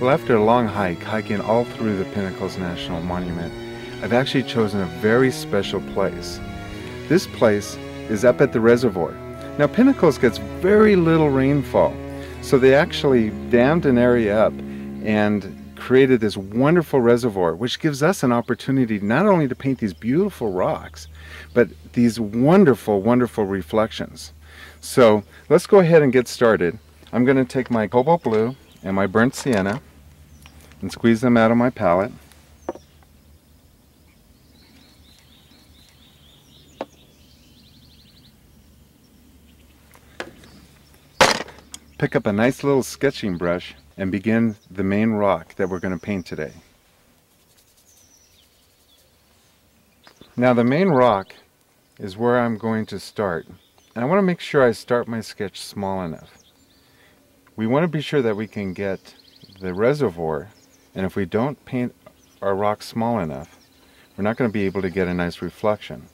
Well, after a long hike, hiking all through the Pinnacles National Monument, I've actually chosen a very special place. This place is up at the reservoir. Now, Pinnacles gets very little rainfall, so they actually dammed an area up and created this wonderful reservoir, which gives us an opportunity not only to paint these beautiful rocks, but these wonderful, wonderful reflections. So let's go ahead and get started. I'm going to take my cobalt blue and my burnt sienna and squeeze them out of my palette. Pick up a nice little sketching brush and begin the main rock that we're going to paint today. Now the main rock is where I'm going to start, and I want to make sure I start my sketch small enough. We want to be sure that we can get the reservoir, and if we don't paint our rock small enough, we're not going to be able to get a nice reflection.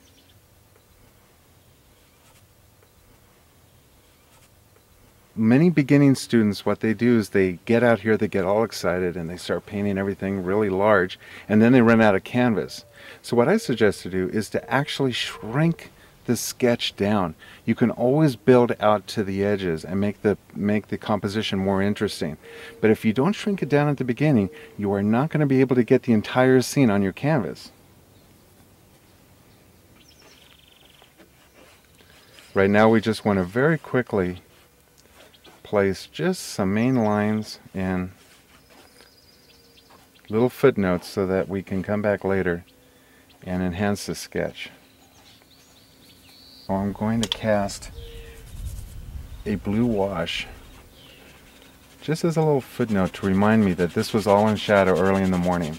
Many beginning students, what they do is they get out here, they get all excited, and they start painting everything really large, and then they run out of canvas. So what I suggest to do is to actually shrink the sketch down. You can always build out to the edges and make the composition more interesting. But if you don't shrink it down at the beginning, you are not going to be able to get the entire scene on your canvas. Right now we just want to very quickly place just some main lines and little footnotes so that we can come back later and enhance the sketch. So I'm going to cast a blue wash just as a little footnote to remind me that this was all in shadow early in the morning.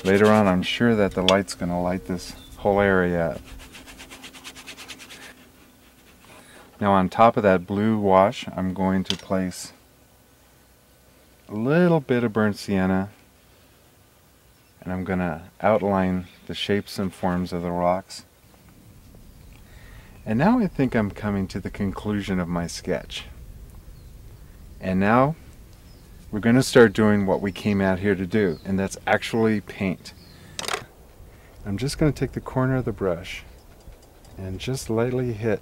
Later on, I'm sure that the light's going to light this whole area up. Now on top of that blue wash, I'm going to place a little bit of burnt sienna, and I'm going to outline the shapes and forms of the rocks. And now I think I'm coming to the conclusion of my sketch. And now we're going to start doing what we came out here to do, and that's actually paint. I'm just going to take the corner of the brush and just lightly hit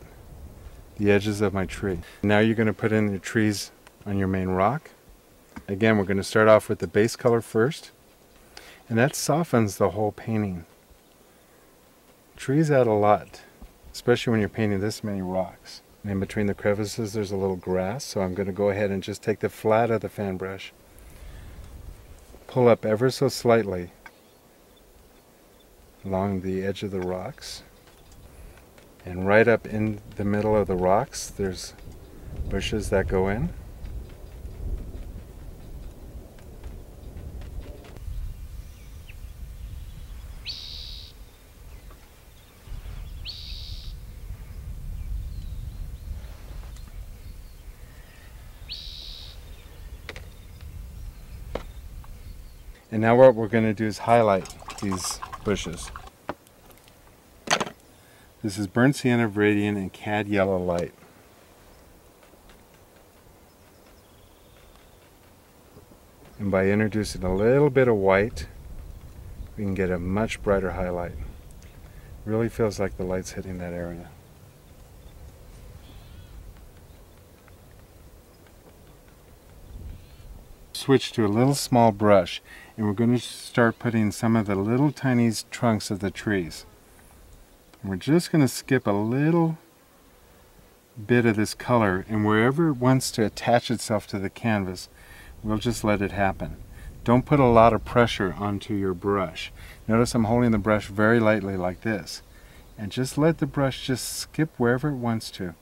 the edges of my tree. Now you're going to put in your trees on your main rock. Again, we're going to start off with the base color first, and that softens the whole painting. Trees add a lot, especially when you're painting this many rocks. And in between the crevices there's a little grass, so I'm going to go ahead and just take the flat of the fan brush, pull up ever so slightly along the edge of the rocks. And right up in the middle of the rocks, there's bushes that go in. And now what we're going to do is highlight these bushes. This is burnt sienna, radiant, and cad yellow light. And by introducing a little bit of white, we can get a much brighter highlight. Really feels like the light's hitting that area. Switch to a little small brush, and we're going to start putting some of the little tiny trunks of the trees. We're just going to skip a little bit of this color, and wherever it wants to attach itself to the canvas, we'll just let it happen. Don't put a lot of pressure onto your brush. Notice I'm holding the brush very lightly like this, and just let the brush just skip wherever it wants to.